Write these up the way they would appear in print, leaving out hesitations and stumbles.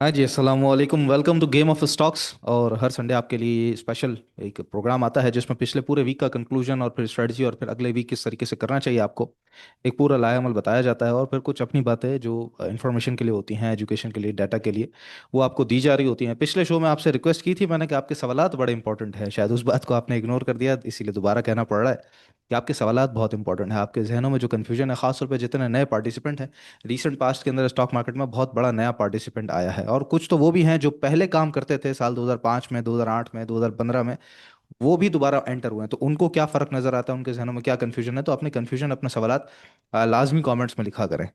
हाँ जी, अस्सलाम वालेकुम। Welcome to game of stocks. और हर संडे आपके लिए स्पेशल एक प्रोग्राम आता है जिसमें पिछले पूरे वीक का कंक्लूजन और फिर स्ट्रेटजी और फिर अगले वीक किस तरीके से करना चाहिए आपको एक पूरा लाएमल बताया जाता है। और फिर कुछ अपनी बातें जो इन्फॉर्मेशन के लिए होती हैं, एजुकेशन के लिए, डाटा के लिए, वो आपको दी जा रही होती हैं। पिछले शो में आपसे रिक्वेस्ट की थी मैंने कि आपके सवालात बड़े इंपॉर्टेंट हैं, शायद उस बात को आपने इग्नोर कर दिया, इसीलिए दोबारा कहना पड़ रहा है कि आपके सवालात बहुत इंपॉर्टेंट है। आपके जहनों में जो कन्फ्यूजन है, खासतौर पे जितने नए पार्टिसिपेंट हैं, रीसेंट पास्ट के अंदर स्टॉक मार्केट में बहुत बड़ा नया पार्टिसिपेंट आया है, और कुछ तो वो भी हैं जो पहले काम करते थे साल 2005 में, 2008 में, 2015 में, वो भी दोबारा एंटर हुए हैं। तो उनको क्या फर्क नजर आता है, उनके जहनों में क्या कंफ्यूजन है, तो अपने कंफ्यूजन, अपने सवालात लाजमी कमेंट्स में लिखा करें।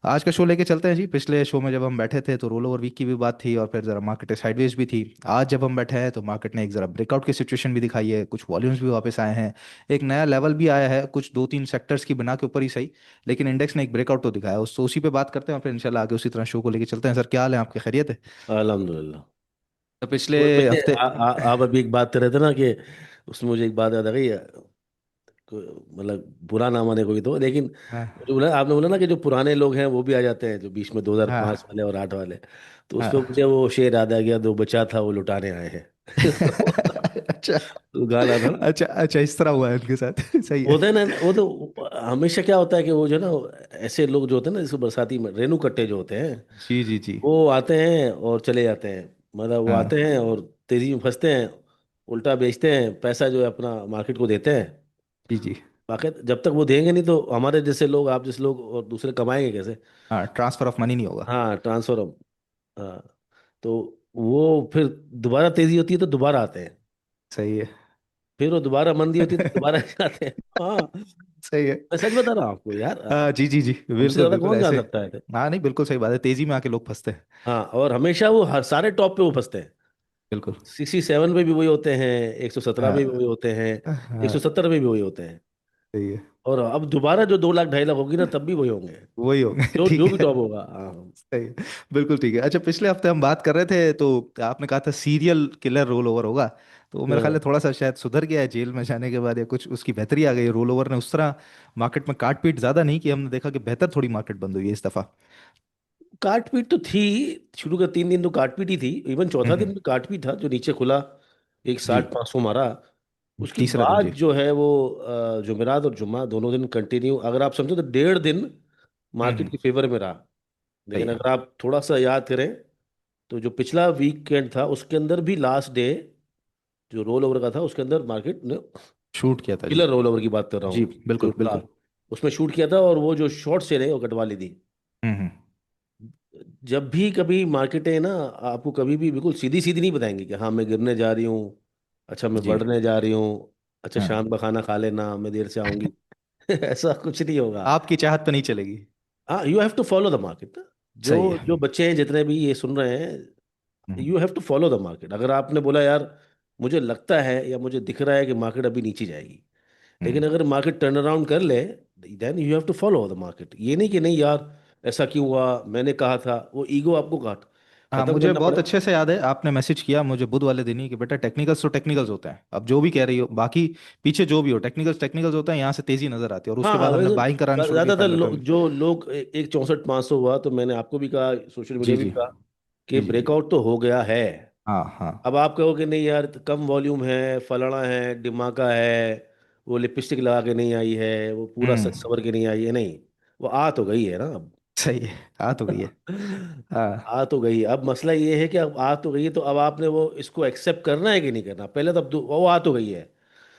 आज का शो लेके चलते हैं जी। पिछले शो में जब हम बैठे थे तो रोल ओवर वीक की भी बात थी और फिर जरा मार्केट साइडवेज भी थी। आज जब हम बैठे हैं तो मार्केट ने एक जरा ब्रेकआउट की सिचुएशन भी दिखाई है, कुछ वॉल्यूम्स भी वापस आए हैं, एक नया लेवल भी आया है, कुछ दो तीन सेक्टर्स की बिना के ऊपर ही सही, लेकिन इंडेक्स ने एक ब्रेकआउट तो दिखाया। उसी पे बात करते हैं और फिर इंशाल्लाह आगे उसी तरह शो को लेके चलते हैं। सर, क्या हाल है आपके, खैरियत है? अल्हम्दुलिल्लाह। तो पिछले वो वैसे हफ्ते। आप अभी एक बात कर रहे थे ना कि उसमें मुझे एक बात याद आ गई। मतलब बुरा ना माने कोई तो, लेकिन हाँ जो बोला आपने, बोला ना कि जो पुराने लोग हैं वो भी आ जाते हैं, जो बीच में 2005 हाँ वाले और 8 वाले। तो उस हाँ। पे मुझे वो शेर याद आ गया, दो बचा था वो लुटाने आए हैं। अच्छा। तो गाना था ना। अच्छा अच्छा, इस तरह हुआ है उनके साथ। सही है। होता है ना वो तो हमेशा क्या होता है कि वो जो है ना, ऐसे लोग जो होते हैं ना, जिसको बरसाती में रेनू कट्टे जो होते हैं, जी जी जी। वो आते हैं और चले जाते हैं। मतलब वो आते हाँ हैं और तेजी में फंसते हैं, उल्टा बेचते हैं, पैसा जो है अपना मार्केट को देते हैं। जी जी। बाकी जब तक वो देंगे नहीं तो हमारे जैसे लोग, आप जैसे लोग और दूसरे कमाएंगे कैसे? हाँ, ट्रांसफर ऑफ मनी नहीं होगा। हाँ, ट्रांसफर। हाँ। तो वो फिर दोबारा तेजी होती है तो दोबारा आते हैं, सही है। फिर वो दोबारा मंदी होती है तो दोबारा जाते हैं। हाँ, सही है। मैं सच बता रहा हूँ आपको यार। हाँ जी जी जी, हमसे बिल्कुल ज्यादा बिल्कुल कौन जान ऐसे। सकता है? हाँ नहीं, बिल्कुल सही बात है, तेजी में आके लोग फंसते हैं। हाँ, और हमेशा वो हर सारे टॉप पे वो फंसते हैं। बिल्कुल। 67 में भी वही होते हैं, 117 में भी हाँ वही होते हैं, हाँ। 170 में भी वही होते हैं। सही है। और अब दोबारा जो 2 लाख 2.5 लाख होगी ना, तब भी वही होंगे। वही होंगे। जो ठीक जो भी है। टॉप होगा। हाँ। सही है। बिल्कुल ठीक है। अच्छा, पिछले हफ्ते हम बात कर रहे थे तो आपने कहा था सीरियल किलर रोल ओवर होगा। तो मेरे ख्याल है हाँ। थोड़ा सा शायद सुधर गया है जेल में जाने के बाद, या कुछ उसकी बेहतरी आ गई है। रोल ओवर ने उस तरह मार्केट में काट पीट ज्यादा नहीं की, हमने देखा कि बेहतर थोड़ी मार्केट बंद हुई है इस दफा। काटपीट तो थी। शुरू का 3 दिन तो काटपीट ही थी। इवन चौथा दिन हम्म। भी काटपीट था, जो नीचे खुला एक जी। 60-500 मारा। उसके तीसरा दिन बाद जी। जो है वो जुमेरात और जुम्मा दोनों दिन कंटिन्यू, अगर आप समझो तो 1.5 दिन मार्केट हम्म। के फेवर में रहा। सही लेकिन है। अगर आप थोड़ा सा याद करें तो जो पिछला वीकेंड था उसके अंदर भी लास्ट डे जो रोल ओवर का था, उसके अंदर मार्केट ने शूट किया था जी। किलर रोल ओवर की बात कर रहा जी हूँ, जो बिल्कुल खुला बिल्कुल। उसमें शूट किया था, और वो जो शॉर्ट सेल है वो कटवा ली थी। हम्म। जब भी कभी मार्केटें ना, आपको कभी भी बिल्कुल सीधी सीधी नहीं बताएंगी कि हाँ मैं गिरने जा रही हूँ, अच्छा मैं जी। बढ़ने जा रही हूँ, अच्छा हाँ। शाम का खाना खा लेना, मैं देर से आऊंगी। ऐसा कुछ नहीं होगा। आपकी चाहत तो नहीं चलेगी। हाँ, you have to follow the market. जो सही जो है। बच्चे हैं जितने भी ये सुन रहे हैं, hmm. You have to follow the market. अगर आपने बोला यार मुझे लगता है या मुझे दिख रहा है कि मार्केट अभी नीचे जाएगी, हम्म। लेकिन अगर मार्केट टर्न अराउंड कर ले, then you have to follow the market. ये नहीं कि नहीं यार ऐसा क्यों हुआ, मैंने कहा था, वो ईगो आपको काट हाँ, खत्म मुझे करना बहुत पड़ेगा। अच्छे से याद है, आपने मैसेज किया मुझे बुध वाले दिन ही कि बेटा टेक्निकल्स तो टेक्निकल्स होते हैं, अब जो भी कह रही हो बाकी पीछे जो भी हो, टेक्निकल्स टेक्निकल्स होता है, यहाँ से तेजी नजर आती है। और उसके हाँ, बाद हमने वैसे बाइंग करानी शुरू की ज्यादातर पहले रुपए में। जो लोग एक 64-500 हुआ, तो मैंने आपको भी कहा, सोशल मीडिया जी भी जी कहा कि जी जी जी। ब्रेकआउट तो हो गया है। हाँ हाँ। अब आप कहोगे नहीं यार कम वॉल्यूम है, फलाना है, डिमाका है, वो लिपस्टिक लगा के नहीं आई है, वो पूरा सच हम्म। सवर के नहीं आई है, नहीं। वो आ तो गई है ना अब। सही है। आ तो गई है। हाँ। आ तो गई। अब मसला ये है कि अब आ तो गई है, तो अब आपने वो इसको एक्सेप्ट करना है कि नहीं करना। पहले तो अब वो आ तो गई है।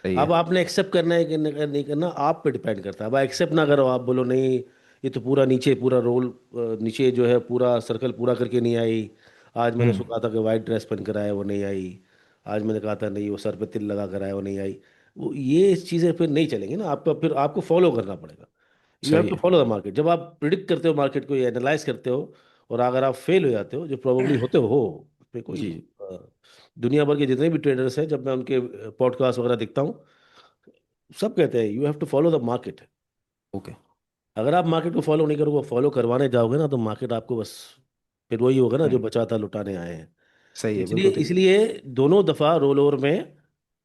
सही अब है। आपने एक्सेप्ट करना है कि नहीं करना, आप पे डिपेंड करता है। अब एक्सेप्ट ना करो, आप बोलो नहीं ये तो पूरा नीचे, पूरा रोल नीचे जो है पूरा सर्कल पूरा करके नहीं आई। आज मैंने हम्म। उसको कहा था कि वाइट ड्रेस पहन कर आए, वो नहीं आई। आज मैंने कहा था नहीं वो सर पे तिल लगा कर आए, वो नहीं आई। वो ये चीज़ें फिर नहीं चलेंगी ना आपका, फिर आपको फॉलो करना पड़ेगा। यू हैव सही टू है। Follow the market. जब आप प्रिडिक्ट करते हो मार्केट को या एनालाइज करते हो, और अगर आप फेल हो जाते हो, जो प्रोबेबली होते हो, उसमें कोई जी। दुनिया भर के जितने भी ट्रेडर्स हैं, जब मैं उनके पॉडकास्ट वगैरह देखता हूँ, सब कहते हैं you have to follow the market. Okay. अगर आप मार्केट को फॉलो नहीं करोगे, फॉलो करवाने जाओगे ना, तो मार्केट आपको बस फिर वही होगा ना, जो हम्म। बचा था लुटाने आए हैं। सही है, इसलिए बिल्कुल ठीक है। इसलिए दोनों दफा रोल ओवर में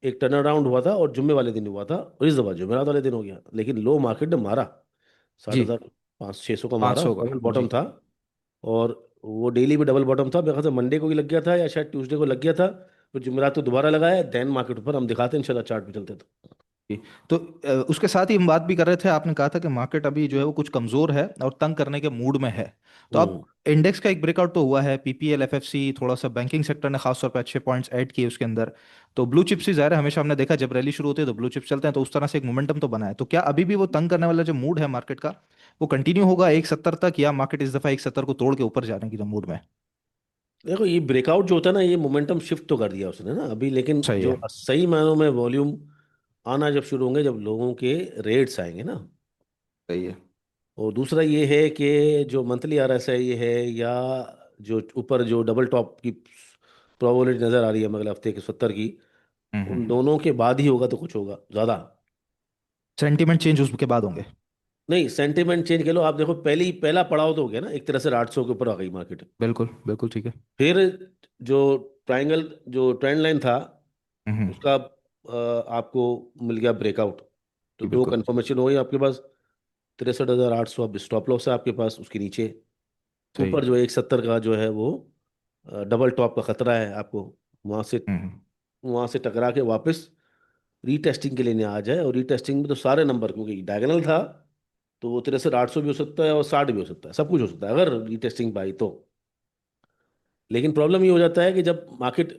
एक टर्न अराउंड हुआ था, और जुम्मे वाले दिन हुआ था, और इस दफा जुमेरात वाले दिन हो गया। लेकिन लो मार्केट ने मारा, साठ जी। हजार 500-600 का पाँच मारा, सौ का। डबल बॉटम जी। था। और वो डेली भी डबल बॉटम था, मेरे ख्याल से मंडे को भी लग गया था या शायद ट्यूसडे को लग गया था। फिर जुमेरात को दोबारा लगाया, देन मार्केट ऊपर, हम दिखाते हैं इंशाल्लाह चार्ट पे चलते तो। जी। तो उसके साथ ही हम बात भी कर रहे थे, आपने कहा था कि मार्केट अभी जो है वो कुछ कमजोर है और तंग करने के मूड में है। तो अब हम्म। इंडेक्स का एक ब्रेकआउट तो हुआ है, पीपीएल एफएफसी थोड़ा सा बैंकिंग सेक्टर ने खास तौर पे अच्छे पॉइंट्स ऐड किए उसके अंदर। तो ब्लू चिप्स ही ज़ाहिर है, हमेशा हमने देखा जब रैली शुरू होती है तो ब्लू चिप्स चलते हैं, तो उस तरह से एक मोमेंटम तो बना है। तो क्या अभी भी वो तंग करने वाला जो मूड है मार्केट का, वो कंटिन्यू होगा 170 तक, या मार्केट इस दफा 170 को तोड़ के ऊपर जाने की जो मूड में है? देखो ये ब्रेकआउट जो होता है ना, ये मोमेंटम शिफ्ट तो कर दिया उसने ना अभी, लेकिन सही जो है। सही मायनों में वॉल्यूम आना जब शुरू होंगे, जब लोगों के रेट्स आएंगे ना। सही है। और दूसरा ये है कि जो मंथली आरएसआई है, या जो ऊपर जो डबल टॉप की प्रोबेबिलिटी नज़र आ रही है अगले हफ्ते के 70 की, उन दोनों के बाद ही होगा तो कुछ होगा ज़्यादा। सेंटीमेंट चेंज उसके बाद होंगे। नहीं, सेंटिमेंट चेंज कह लो आप, देखो पहला पड़ाव तो हो गया ना, एक तरह से 800 के ऊपर आ गई मार्केट। बिल्कुल बिल्कुल ठीक है। फिर जो ट्रायंगल, जो ट्रेंड लाइन था, हम्म। उसका आपको मिल गया ब्रेकआउट। तो जी दो बिल्कुल। कंफर्मेशन हो गई आपके पास। 63,800 अब स्टॉप लॉस है आपके पास, उसके नीचे सही। ऊपर जो 170 का जो है वो डबल टॉप का खतरा है आपको। वहां से हम्म। वहां से टकरा के वापस रीटेस्टिंग के लिए ना आ जाए। और रीटेस्टिंग में तो सारे नंबर, क्योंकि डायगोनल था, तो वो 63,800 भी हो सकता है और 60 भी हो सकता है, सब कुछ हो सकता है अगर रीटेस्टिंग पाई तो। लेकिन प्रॉब्लम ये हो जाता है कि जब मार्केट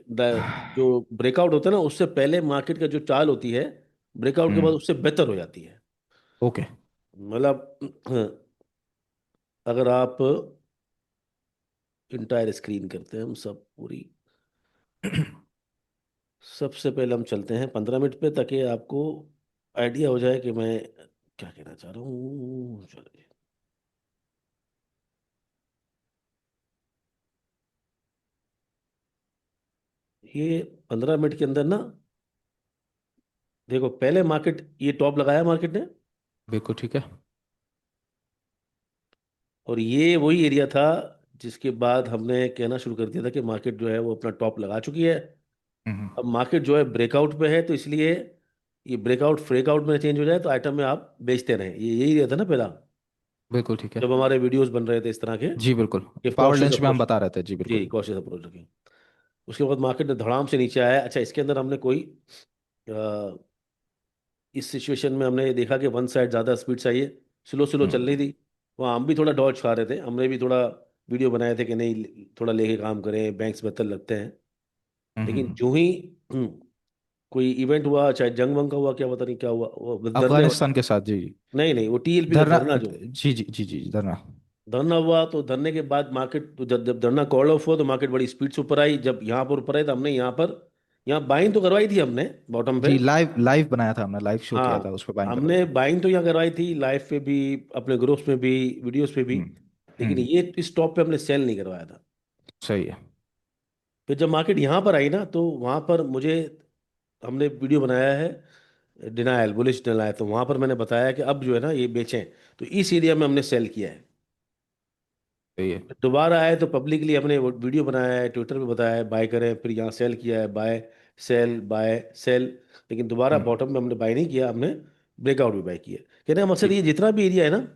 जो ब्रेकआउट होता है ना, उससे पहले मार्केट का जो चाल होती है, ब्रेकआउट के बाद हम्म। उससे बेहतर हो जाती है। ओके। मतलब अगर आप इंटायर स्क्रीन करते हैं हम सब पूरी, सबसे पहले हम चलते हैं 15 मिनट पे, ताकि आपको आइडिया हो जाए कि मैं क्या कहना चाह रहा हूँ। चलिए, ये 15 मिनट के अंदर ना, देखो पहले मार्केट ये टॉप लगाया मार्केट ने, बिल्कुल ठीक है। और ये वही एरिया था जिसके बाद हमने कहना शुरू कर दिया था कि मार्केट जो है वो अपना टॉप लगा चुकी है। हम्म। अब मार्केट जो है ब्रेकआउट पे है, तो इसलिए ये ब्रेकआउट फ्रेकआउट में चेंज हो जाए तो आइटम में आप बेचते रहें, ये यही रहता ना पहला, बिल्कुल ठीक है। जब हमारे वीडियोस बन रहे थे इस तरह के, जी बिल्कुल। कि पावर कॉशियस लंच में हम अप्रोच। बता रहे थे, जी जी, बिल्कुल। कॉशियस अप्रोच रखें। उसके बाद मार्केट ने धड़ाम से नीचे आया। अच्छा, इसके अंदर हमने कोई अ, इस सिचुएशन में हमने देखा कि वन साइड ज़्यादा स्पीड चाहिए, स्लो स्लो चल रही हम्म। थी। वहाँ हम भी थोड़ा डॉज खा रहे थे, हमने भी थोड़ा वीडियो बनाए थे कि नहीं थोड़ा लेके काम करें, बैंक्स बेहतर लगते हैं। लेकिन हम्म। जो ही कोई इवेंट हुआ, चाहे जंग वंग का हुआ, क्या पता नहीं क्या हुआ, वो धरने अफगानिस्तान के साथ, जी। नहीं नहीं, वो टीएलपी का धरना। धरना जो जी जी जी जी, धरना। धरना हुआ, तो धरने के बाद मार्केट, तो जब धरना कॉल ऑफ हुआ तो मार्केट बड़ी स्पीड से ऊपर आई। जब यहाँ पर ऊपर आई तो हमने यहाँ बाइंग तो करवाई थी हमने बॉटम पे। जी, लाइव लाइव बनाया था हमने, लाइव शो किया था, हाँ, उस पर बाइंग करवाई हमने थी। बाइंग तो यहाँ करवाई थी, लाइव पे भी, अपने ग्रुप्स में भी, वीडियोस पे भी। हम्म। लेकिन हम्म। ये इस टॉप पे हमने सेल नहीं करवाया था। सही है। फिर जब मार्केट यहाँ पर आई ना, तो वहाँ पर मुझे, हमने वीडियो बनाया है डिनायल, बुलिश डिनायल, तो वहाँ पर मैंने बताया कि अब जो है ना ये बेचें। तो इस एरिया में हमने सेल किया है। सही है। दोबारा आए तो पब्लिकली अपने वीडियो बनाया है, ट्विटर पे बताया है बाय करें, फिर यहाँ सेल किया है, बाय सेल। लेकिन दोबारा हम्म। बॉटम में हमने बाय नहीं किया, हमने ब्रेकआउट भी बाय किया। कहने का मकसद, जी। ये जितना भी एरिया है ना,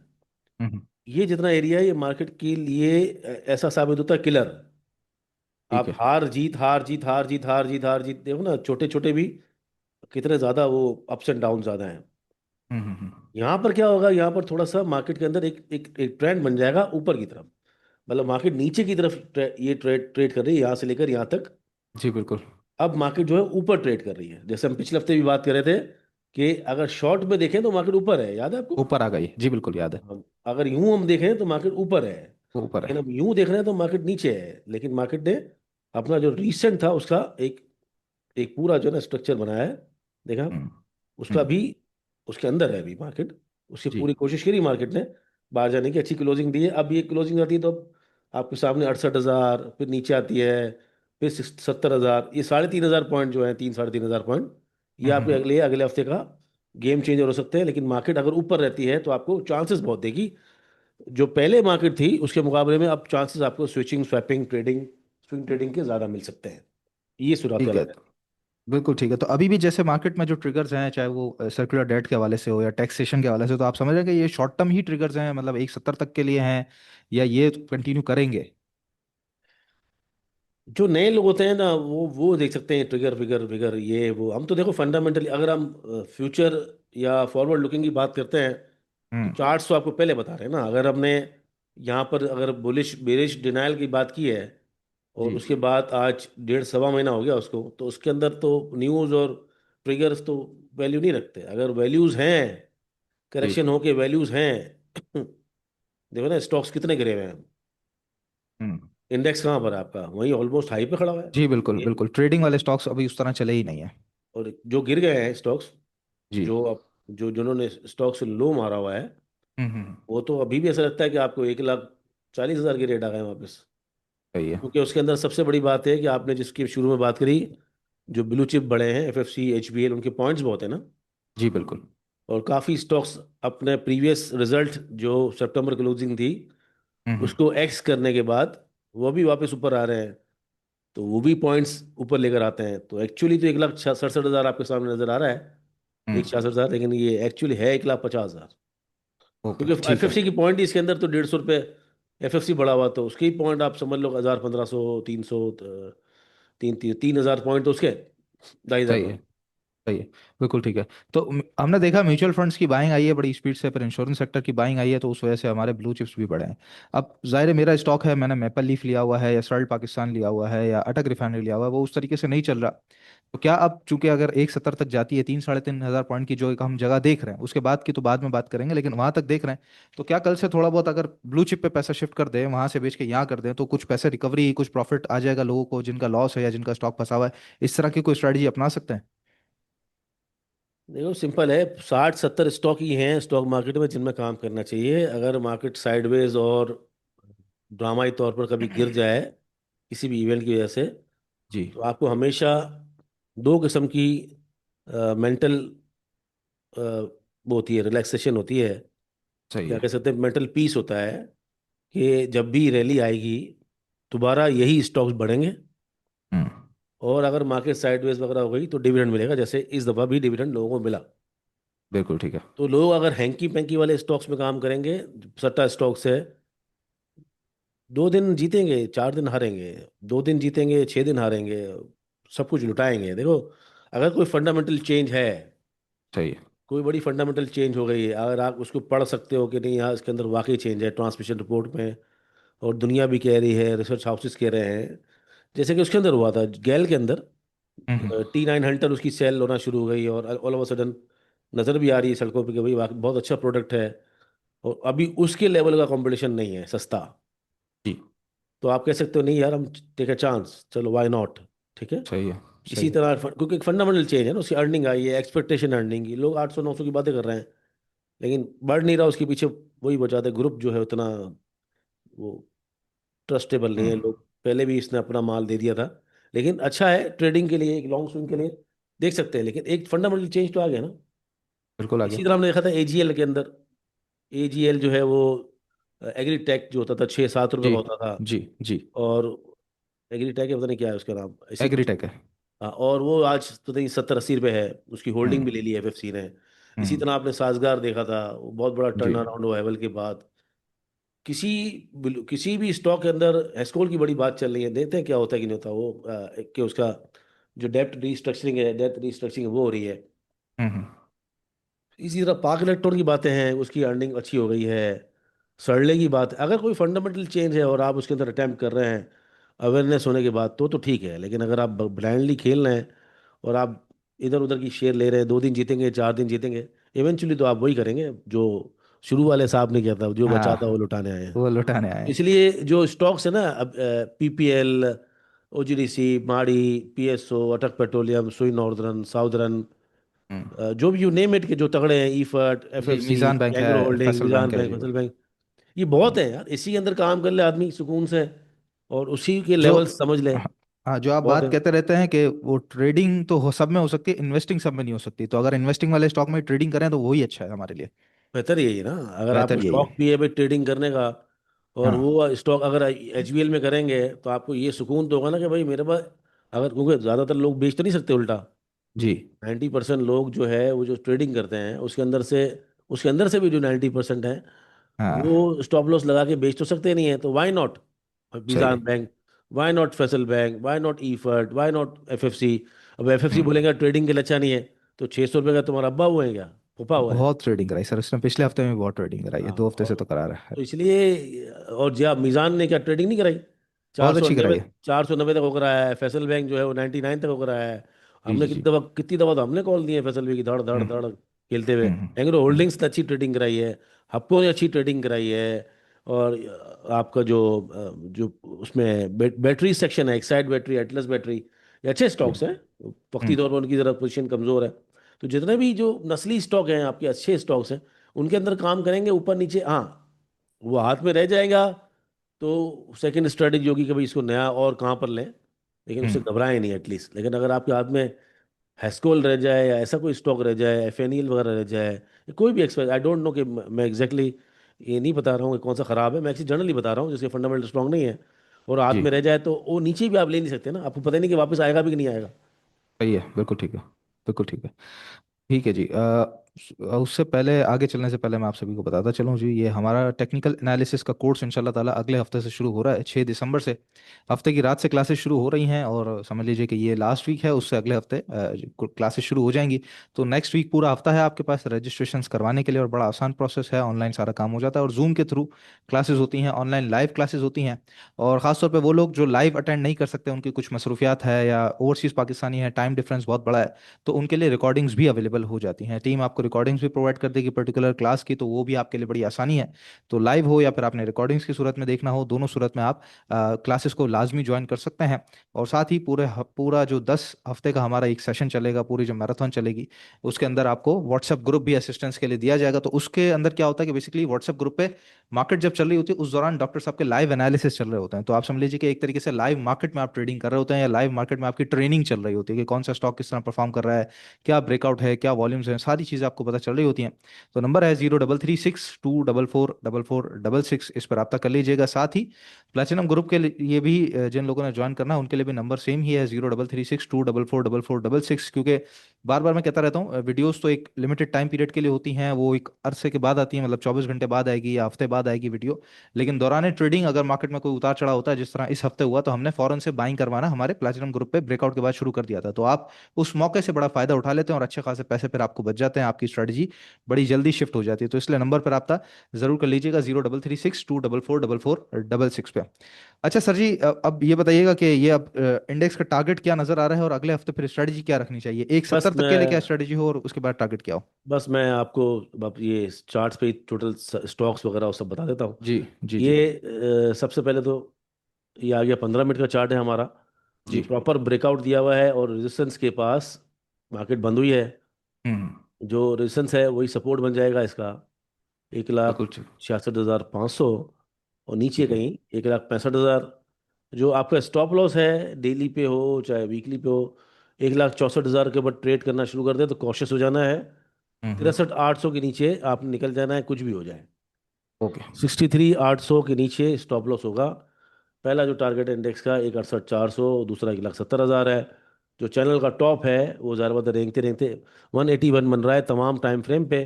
हम्म। ये जितना एरिया है, ये मार्केट के लिए ऐसा साबित होता है किलर। ठीक आप है। हार जीत हार जीत हार जीत हार जीत हार जीत देखो ना, छोटे छोटे भी कितने ज्यादा वो अप्स एंड डाउन ज्यादा हैं। यहाँ पर क्या होगा, यहाँ पर थोड़ा सा मार्केट के अंदर एक ट्रेंड बन जाएगा ऊपर की तरफ। मतलब मार्केट नीचे की तरफ ये ट्रेड ट्रेड कर रही है यहाँ से लेकर यहाँ तक। जी बिल्कुल। अब मार्केट जो है ऊपर ट्रेड कर रही है, जैसे हम पिछले हफ्ते भी बात कर रहे थे कि अगर शॉर्ट में देखें तो मार्केट ऊपर है, याद है आपको। ऊपर आ गई, जी बिल्कुल याद है। अगर यूं हम देखें तो मार्केट ऊपर है, वो ऊपर लेकिन है। अब यूं देख रहे हैं तो मार्केट नीचे है। लेकिन मार्केट ने अपना जो रीसेंट था उसका एक एक पूरा जो है ना स्ट्रक्चर बनाया है, देखा, हम्म। उसका हम्म। भी उसके अंदर है अभी मार्केट। उसकी जी। पूरी कोशिश करी मार्केट ने बाहर जाने की, अच्छी क्लोजिंग दी है। अब ये क्लोजिंग आती है तो अब आपके सामने 68,000, फिर नीचे आती है, फिर 70,000, ये 3,500 पॉइंट जो है, 3-3.5 हजार पॉइंट, ये हम्म। आपके अगले अगले हफ्ते का गेम चेंजर हो सकते हैं। लेकिन मार्केट अगर ऊपर रहती है तो आपको चांसेस बहुत देगी। जो पहले मार्केट थी उसके मुकाबले में अब चांसेस आपको switching, swapping, trading, swing trading के ज़्यादा मिल सकते हैं। ये सूरत ठीक है। हाल है। बिल्कुल ठीक है। तो अभी भी जैसे मार्केट में जो ट्रिगर्स हैं, चाहे वो सर्कुलर डेट के हवाले से हो या टैक्सेशन के हवाले से, तो आप समझ रहे हैं कि ये शॉर्ट टर्म ही ट्रिगर्स हैं, मतलब 170 तक के लिए हैं, या ये कंटिन्यू करेंगे? जो नए लोग होते हैं ना, वो देख सकते हैं ट्रिगर विगर विगर ये वो। हम तो देखो फंडामेंटली अगर हम फ्यूचर या फॉरवर्ड लुकिंग की बात करते हैं, तो हम्म। चार्ट्स तो आपको पहले बता रहे हैं ना। अगर हमने यहाँ पर अगर बुलिश बेरिश डिनायल की बात की है, और जी उसके बाद आज डेढ़ सवा महीना हो गया उसको, तो उसके अंदर तो न्यूज़ और ट्रिगर्स तो वैल्यू नहीं रखते। अगर वैल्यूज़ हैं, जी। करेक्शन होके वैल्यूज़ हैं देखो ना स्टॉक्स कितने गिरे हुए हैं। हम्म। इंडेक्स कहाँ पर है आपका? वही ऑलमोस्ट हाई पे खड़ा हुआ है। जी बिल्कुल ये- बिल्कुल, ट्रेडिंग वाले स्टॉक्स अभी उस तरह चले ही नहीं है। और जो गिर गए हैं स्टॉक्स, जी। जो अब जो जिन्होंने स्टॉक से लो मारा हुआ है, हम्म। वो तो अभी भी ऐसा लगता है कि आपको 1,40,000 की रेट आ गए वापस। सही है। क्योंकि उसके अंदर सबसे बड़ी बात है कि आपने जिसकी शुरू में बात करी, जो ब्लू चिप बड़े हैं, एफएफसी एचबीएल, उनके पॉइंट्स बहुत है ना। जी बिल्कुल। और काफ़ी स्टॉक्स अपने प्रीवियस रिजल्ट जो सितंबर क्लोजिंग थी, हम्म। उसको एक्स करने के बाद वो भी वापस ऊपर आ रहे हैं। तो वो भी पॉइंट्स ऊपर लेकर आते हैं। तो एक्चुअली तो 1,67,000 आपके सामने नजर आ रहा है, एक हम्म। 66,000, लेकिन ये एक्चुअली है 1,50,000। ओके क्योंकि ठीक है। एफएफसी की पॉइंट ही इसके अंदर तो 150 रुपये एफएफसी बढ़ा हुआ, तो उसके ही पॉइंट आप समझ लो 1,000, 1,500, 300, तीन तीन 3,000 पॉइंट तो उसके 2,500 सही है। पॉइंट। सही है। बिल्कुल ठीक है। तो हमने देखा म्यूचुअल फंड्स की बाइंग आई है बड़ी स्पीड से, पर इंश्योरेंस सेक्टर की बाइंग आई है, तो उस वजह से हमारे ब्लू चिप्स भी बढ़े हैं। अब जाहिर है मेरा स्टॉक है, मैंने मेपल लीफ लिया हुआ है या सर्ल्ट पाकिस्तान लिया हुआ है या अटक रिफाइनरी लिया हुआ है, वो उस तरीके से नहीं चल रहा। तो क्या अब चूंकि अगर 170 तक जाती है, 3 साढ़े 3 हज़ार पॉइंट की जो एक हम जगह देख रहे हैं, उसके बाद की तो बाद में बात करेंगे, लेकिन वहां तक देख रहे हैं, तो क्या कल से थोड़ा बहुत अगर ब्लू चिप पे पैसा शिफ्ट कर दें, वहां से बेच के यहाँ कर दें, तो कुछ पैसे रिकवरी, कुछ प्रॉफिट आ जाएगा लोगों को जिनका लॉस है या जिनका स्टॉक फंसा हुआ है? इस तरह की कोई स्ट्रेटजी अपना सकते हैं? देखो सिंपल है, 60-70 स्टॉक ही हैं स्टॉक मार्केट में जिनमें काम करना चाहिए। अगर मार्केट साइडवेज और ड्रामाई तौर पर कभी गिर जाए किसी भी इवेंट की वजह से, जी। तो आपको हमेशा दो किस्म की मेंटल वो होती है, रिलैक्सेशन होती है, सही क्या है। कह सकते हैं, मेंटल पीस होता है, कि जब भी रैली आएगी दोबारा यही स्टॉक्स बढ़ेंगे। हम्म। और अगर मार्केट साइडवेज वगैरह हो गई तो डिविडेंड मिलेगा, जैसे इस दफ़ा भी डिविडेंड लोगों को मिला। बिल्कुल ठीक है। तो लोग अगर हैंकी पैंकी वाले स्टॉक्स में काम करेंगे, सट्टा स्टॉक्स है, 2 दिन जीतेंगे 4 दिन हारेंगे, 2 दिन जीतेंगे 6 दिन हारेंगे, सब कुछ लुटाएंगे। देखो, अगर कोई फंडामेंटल चेंज है, सही है। कोई बड़ी फंडामेंटल चेंज हो गई है, अगर आप उसको पढ़ सकते हो कि नहीं यहाँ इसके अंदर वाकई चेंज है ट्रांसमिशन रिपोर्ट में, और दुनिया भी कह रही है, रिसर्च हाउसेस कह रहे हैं, जैसे कि उसके अंदर हुआ था गैल के अंदर, हम्म। T9 हंटर उसकी सेल होना शुरू हो गई, और ऑल ऑफ सडन नज़र भी आ रही है सड़कों पे कि भाई वाकई बहुत अच्छा प्रोडक्ट है। और अभी उसके लेवल का कंपटीशन नहीं है सस्ता। जी। तो आप कह सकते हो नहीं यार, हम टेक अ चांस, चलो व्हाई नॉट। ठीक है। सही है। सही इसी है। तरह क्योंकि एक फंडामेंटल चेंज है ना, उसकी अर्निंग आई है, एक्सपेक्टेशन अर्निंग की, लोग 800-900 की बातें कर रहे हैं, लेकिन बढ़ नहीं रहा उसके पीछे। वही वजह है, ग्रुप जो है उतना वो ट्रस्टेबल नहीं है। हम्म। लोग पहले भी इसने अपना माल दे दिया था। लेकिन अच्छा है ट्रेडिंग के लिए, एक लॉन्ग स्विंग के लिए देख सकते हैं, लेकिन एक फंडामेंटल चेंज तो आ गया ना। बिल्कुल आ गया। इसी तरह हमने देखा था एजीएल के अंदर। एजीएल जो है वो एग्रीटेक जो होता था 6-7 रुपए जी का होता था। जी जी। और एग्रीटेक है, पता नहीं क्या है उसका नाम, ऐसी कुछ। एग्रीटेक है। हाँ, और वो आज तो नहीं 70-80 रुपए है, उसकी होल्डिंग भी हम्म। ले ली है एफएफसी ने। इसी हम्म। तरह आपने साजगार देखा था, वो बहुत बड़ा जी टर्न अराउंड हुआ एवल के बाद। किसी किसी भी स्टॉक के अंदर एस्कोल की बड़ी बात चल रही है, देखते हैं क्या होता है कि नहीं होता वो, कि उसका जो डेप्थ रीस्ट्रक्चरिंग है वो हो रही है। हम्म। इसी तरह पाक इलेक्ट्रॉन की बातें हैं, उसकी अर्निंग अच्छी हो गई है। सरले की बात है, अगर कोई फंडामेंटल चेंज है और आप उसके अंदर अटैम्प्ट कर रहे हैं अवेयरनेस होने के बाद, तो ठीक है। लेकिन अगर आप ब्लाइंडली खेल रहे हैं और आप इधर उधर की शेयर ले रहे हैं, 2 दिन जीतेंगे 4 दिन जीतेंगे, इवेंचुअली तो आप वही करेंगे जो शुरू वाले साहब ने किया था, जो बचा था वो हाँ, लुटाने आए हैं। वो लुटाने आए हैं। इसलिए जो स्टॉक्स है ना, अब पीपीएल, ओजीडीसी, माड़ी, पीएसओ, अटक पेट्रोलियम, सुई नॉर्दर्न, साउदर्न, हम्म। जो भी यू नेम इट के जो तगड़े हैं, ईफर्ट, जी, एफएफसी, मीज़ान बैंक है, एग्रो होल्डिंग, फैसल विजान बैंक है बैंक, जी। फसल बैंक, ये बहुत है यार। इसी के अंदर काम कर ले आदमी सुकून से, और उसी के जो लेवल समझ ले। हाँ, जो आप बहुत बात है। कहते रहते हैं कि वो ट्रेडिंग तो सब में हो सकती है, इन्वेस्टिंग सब में नहीं हो सकती, तो अगर इन्वेस्टिंग वाले स्टॉक में ट्रेडिंग करें तो वही अच्छा है हमारे लिए। बेहतर यही है ना, अगर आपको बेहतर यही शौक है। भी है भाई ट्रेडिंग करने का, और हाँ। वो स्टॉक अगर एचबीएल में करेंगे, तो आपको ये सुकून तो होगा ना कि भाई मेरे पास, अगर क्योंकि ज़्यादातर लोग बेच तो नहीं सकते उल्टा। जी। 90% लोग जो है वो जो ट्रेडिंग करते हैं, उसके अंदर से भी जो 90% है, हाँ। वो स्टॉप लॉस लगा के बेच तो सकते नहीं है, तो व्हाई नॉट सही मीज़ान है। Bank why not Faysal bank, why not EFERT, why not FFC. अब एफएफसी हम्म। बोलेंगे ट्रेडिंग के लिए अच्छा नहीं है, तो 600 रुपये का तुम्हारा अब्बा हुआ है क्या, फूफा हुआ है? बहुत ट्रेडिंग कराई सर इसने, पिछले हफ्ते में बहुत ट्रेडिंग कराई है, हाँ, 2 हफ्ते से और तो करा रहा है। तो इसलिए, और जी आप मीज़ान ने क्या ट्रेडिंग नहीं कराई? चार बहुत सौ अच्छी कराई नब्बे है। 490 तक हो रहा है, फैसल बैंक जो है वो 99 तक हो रहा है। जी हमने जी कितनी जी। दफ़ा कितनी दफ़ा तो हमने कॉल दिए फैसल बैंक की, धड़ धड़ हम्म धड़ खेलते हुए। हम्म एंग्रो हम्म होल्डिंग्स ने अच्छी ट्रेडिंग कराई है, हप्पो ने अच्छी ट्रेडिंग कराई है। और आपका जो उसमें बैटरी सेक्शन है, एक्साइड बैटरी, एटलस बैटरी, ये अच्छे जी। स्टॉक्स हैं। वक्ती हम्म तौर पर उनकी ज़रा पोजीशन कमज़ोर है। तो जितने भी जो नस्ली स्टॉक हैं आपके, अच्छे स्टॉक्स हैं, उनके अंदर काम करेंगे ऊपर नीचे। हाँ, वो हाथ में रह जाएगा तो सेकंड स्ट्रेटेजी होगी कि भाई इसको नया और कहाँ पर लें, लेकिन उससे हम्म। घबराएं नहीं एटलीस्ट। लेकिन अगर आपके हाथ में हेस्कोल रह जाए या ऐसा कोई स्टॉक रह जाए, एफएनएल वगैरह रह जाए, या कोई भी एक्सपायर, आई डोंट नो कि मैं एग्जैक्टली ये नहीं बता रहा हूँ कि कौन सा खराब है, मैं एक्चुअली जनरली बता रहा हूँ जिसके फंडामेंटल स्ट्रॉन्ग नहीं है, और हाथ जी। में रह जाए तो वो नीचे भी आप ले नहीं सकते ना, आपको पता ही नहीं कि वापस आएगा भी कि नहीं आएगा। सही है, बिल्कुल ठीक है। बिल्कुल ठीक है। ठीक है जी। उससे पहले आगे चलने से पहले मैं आप सभी को बताता चलूँ जी, ये हमारा टेक्निकल एनालिसिस का कोर्स इंशाल्लाह ताला अगले हफ्ते से शुरू हो रहा है, 6 दिसंबर से। हफ्ते की रात से क्लासेस शुरू हो रही हैं, और समझ लीजिए कि ये लास्ट वीक है, उससे अगले हफ्ते क्लासेस शुरू हो जाएंगी। तो नेक्स्ट वीक पूरा हफ्ता है आपके पास रजिस्ट्रेशंस करवाने के लिए, और बड़ा आसान प्रोसेस है, ऑनलाइन सारा काम हो जाता है, और जूम के थ्रू क्लासेस होती हैं, ऑनलाइन लाइव क्लासेस होती हैं। और ख़ासतौर पे वो लोग जो लाइव अटेंड नहीं कर सकते, उनकी कुछ मसरूफियात है या ओवरसीज़ पाकिस्तानी है, टाइम डिफरेंस बहुत बड़ा है, तो उनके लिए रिकॉर्डिंग्स भी अवेलेबल हो जाती हैं। टीम आपको रिकॉर्डिंग्स भी प्रोवाइड कर देगी पर्टिकुलर क्लास की, तो वो भी आपके लिए बड़ी आसानी है। तो लाइव हो या फिर आपने रिकॉर्डिंग्स की सूरत में देखना हो, दोनों सूरत में आप क्लासेस को लाजमी ज्वाइन कर सकते हैं। और साथ ही पूरा जो 10 हफ्ते का हमारा एक सेशन चलेगा, पूरी जो मैराथन चलेगी, उसके अंदर आपको व्हाट्सएप ग्रुप भी असिस्टेंस के लिए दिया जाएगा। तो उसके अंदर क्या होता है कि बेसिकली व्हाट्सएप ग्रुप पे मार्केट जब चल रही होती है, उस दौरान डॉक्टर साहब के लाइव एनालिसिस चल रहे होते हैं। तो आप समझ लीजिए कि एक तरीके से लाइव मार्केट में आप ट्रेडिंग कर रहे होते हैं, या लाइव मार्केट में आपकी ट्रेनिंग चल रही होती है कि कौन सा स्टॉक किस तरह परफॉर्म कर रहा है, क्या ब्रेकआउट है, क्या वॉल्यूम्स हैं, सारी चीज़ें आपको पता चल रही होती हैं। तो नंबर है 0336244466, इस पर रब्ता कर लीजिएगा। साथ ही प्लेटिनम ग्रुप के लिए भी जिन लोगों ने ज्वाइन करना है, उनके लिए भी नंबर सेम ही है, 0336244466। क्योंकि बार बार मैं कहता रहता हूँ, वीडियोस तो एक लिमिटेड टाइम पीरियड के लिए होती हैं, वो एक अरसे के बाद आती हैं, मतलब 24 घंटे बाद आएगी या हफ्ते बाद आएगी वीडियो। लेकिन दौरान ट्रेडिंग अगर मार्केट में कोई उतार चढ़ाव होता है, जिस तरह इस हफ्ते हुआ, तो हमने फौरन से बाइंग करवाना हमारे प्लेटिनम ग्रुप पे ब्रेकआउट के बाद शुरू कर दिया था। तो आप उस मौके से बड़ा फायदा उठा लेते हैं, और अच्छे खासे पैसे फिर आपको बच जाते हैं, आपकी स्ट्रेटजी बड़ी जल्दी शिफ्ट हो जाती है। तो इसलिए नंबर पर रब्ता जरूर कर लीजिएगा, 0336244466 पे। अच्छा सर जी, अब ये बताइएगा कि ये अब इंडेक्स का टारगेट क्या नजर आ रहा है, और अगले हफ्ते फिर स्ट्रेटजी क्या रखनी चाहिए, एक बस सत्तर तक के लिए क्या मैं स्ट्रेटजी हो, और उसके बाद टारगेट क्या हो? बस मैं आपको अब ये चार्ट्स पे टोटल स्टॉक्स वगैरह वो सब बता देता हूँ। जी जी जी। ये सबसे पहले तो ये आ गया, 15 मिनट का चार्ट है हमारा। ये जी। प्रॉपर ब्रेकआउट दिया हुआ है और रेजिस्टेंस के पास मार्केट बंद हुई है। हम्म। जो रेजिस्टेंस है वही सपोर्ट बन जाएगा इसका, एक लाख बिल्कुल ठीक। 66,500, और नीचे ठीक है। कहीं 1,65,000। जो आपका स्टॉप लॉस है, डेली पे हो चाहे वीकली पे हो, 1,64,000 के ऊपर ट्रेड करना शुरू कर दे तो कॉशियस हो जाना है। हम्म। 63,800 के नीचे आप निकल जाना है, कुछ भी हो जाए। ओके। 63,800 के नीचे स्टॉप लॉस होगा। पहला जो टारगेट है इंडेक्स का 61,400, दूसरा 1,70,000 है। जो चैनल का टॉप है वो ज़्यादा बदर रेंगते रेंगते 181 बन रहा है तमाम टाइम फ्रेम पे।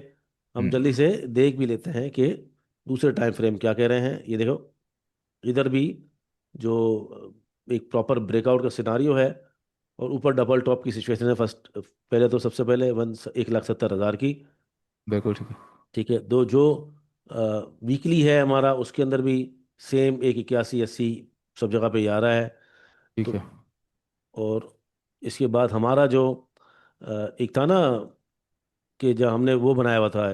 हम हम्म। जल्दी से देख भी लेते हैं कि दूसरे टाइम फ्रेम क्या कह रहे हैं। ये देखो, इधर भी जो एक प्रॉपर ब्रेकआउट का सिनारियो है, और ऊपर डबल टॉप की सिचुएशन है। फर्स्ट पहले तो सबसे पहले 1,70,000 की। बिल्कुल ठीक है। ठीक है, दो जो वीकली है हमारा, उसके अंदर भी सेम 1,81,80 सब जगह पे ही आ रहा है। ठीक तो है। और इसके बाद हमारा जो एक था ना, कि जब हमने वो बनाया हुआ था,